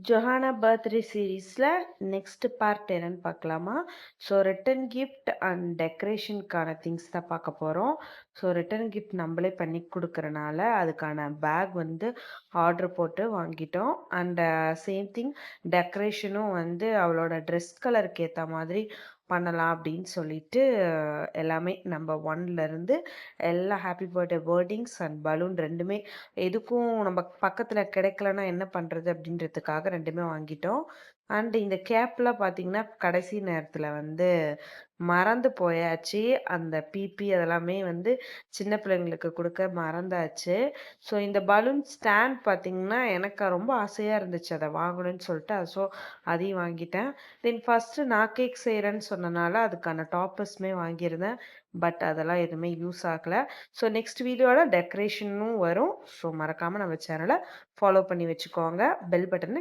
Johanna birthday சீரீஸ்ல next part என்னன்னு பார்க்கலாமா? ஸோ ரிட்டர்ன் கிஃப்ட் அண்ட் டெக்கரேஷனுக்கான திங்ஸ் தான் பார்க்க போகிறோம். ஸோ ரிட்டர்ன் கிஃப்ட் நம்மளே பண்ணி கொடுக்கறனால அதுக்கான பேக் வந்து ஆர்டர் போட்டு வாங்கிட்டோம். அண்ட் சேம் திங் டெக்கரேஷனும் வந்து அவளோட ட்ரெஸ் கலருக்கு ஏற்ற மாதிரி பண்ணலாம் அப்படின்னு சொல்லிட்டு எல்லாமே நம்பர் ஒன்லேருந்து எல்லா happy birthday wordings and balloon ரெண்டுமே எதுக்கும் நம்ம பக்கத்துல கிடைக்கலன்னா என்ன பண்றது அப்படின்றதுக்காக 2மே வாங்கிட்டோம். அண்ட் இந்த கேப்லாம் பார்த்தீங்கன்னா, கடைசி நேரத்துல வந்து மறந்து போயாச்சு. அந்த பிபி அதெல்லாமே வந்து சின்ன பிள்ளைங்களுக்கு குடுக்க மறந்தாச்சு. ஸோ இந்த பலூன் ஸ்டாண்ட் பார்த்தீங்கன்னா, எனக்கு ரொம்ப ஆசையா இருந்துச்சு அத வாங்கணும்னு சொல்லிட்டு. ஸோ அதையும் வாங்கிட்டேன். தென் ஃபர்ஸ்ட்டு நான் கேக் செய்றேன்னு சொன்னனால, அதுக்கான டாப்பர்ஸுமே வாங்கியிருந்தேன். பட் அதெல்லாம் எதுவுமே யூஸ் ஆகல. ஸோ நெக்ஸ்ட் வீடியோல டெக்கரேஷனும் வரும். ஸோ மறக்காம நம்ம சேனல ஃபாலோ பண்ணி வச்சுக்கோங்க. பெல் பட்டன